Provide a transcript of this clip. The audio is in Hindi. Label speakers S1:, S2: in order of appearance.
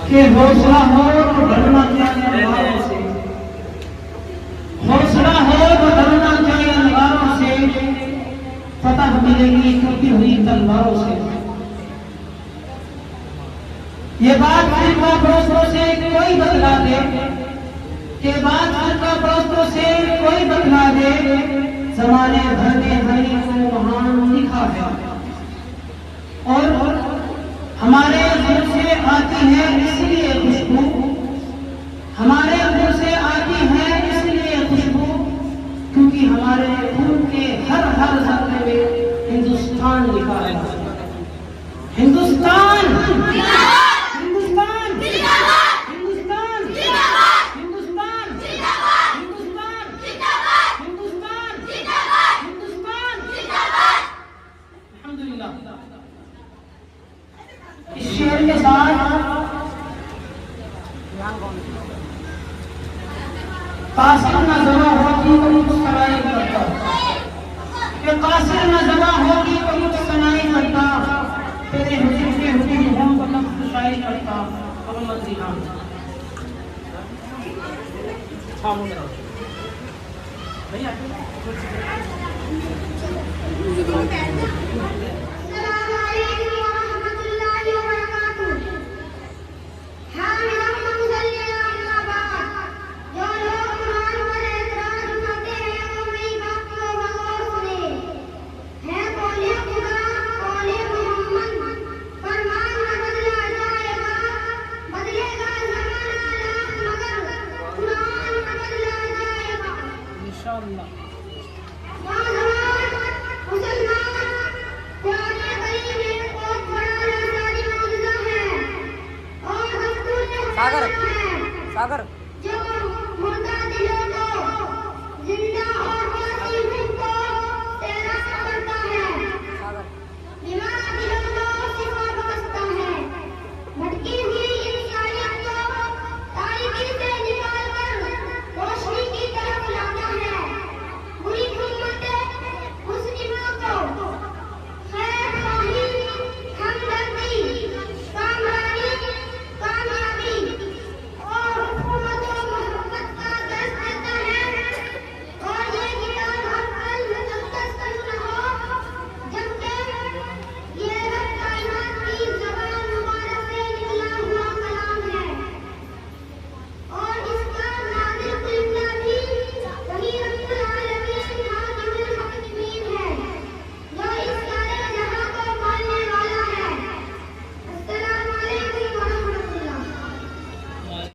S1: कि हौसला हो तो डरना चाहिए अंगारों से, हौसला हो तो डरना चाहिए अंगारों से, फतह मिलेगी टूटी हुई तलवारों से। ये बात फिरका परस्तों से कोई बतला दे, ये बात फिरका परस्तों से कोई बतला दे, ज़माने भर में हरी को महान लिखा है। और हमारे दिल से आती है इसलिए खुशबू, हमारे दिल से आती है इसलिए खुशबू, क्योंकि हमारे खून के हर हर जख्म में हिंदुस्तान लिखा है। हिंदुस्तान, हिंदुस्तान, हिंदुस्तान, हिंदुस्तान, हिंदुस्तान, हिंदुस्तान, हिंदुस्तान। अल्हम्दुलिल्लाह। इस शेर के साथ कासिर न जमा होगी तो कुछ सुनाई करता, कि कासिर न जमा होगी तो कुछ सुनाई करता, तेरे हुस्न के हुस्न हम को नफ्स शायरी करता। मोहम्मद रिहान।
S2: सागर सागर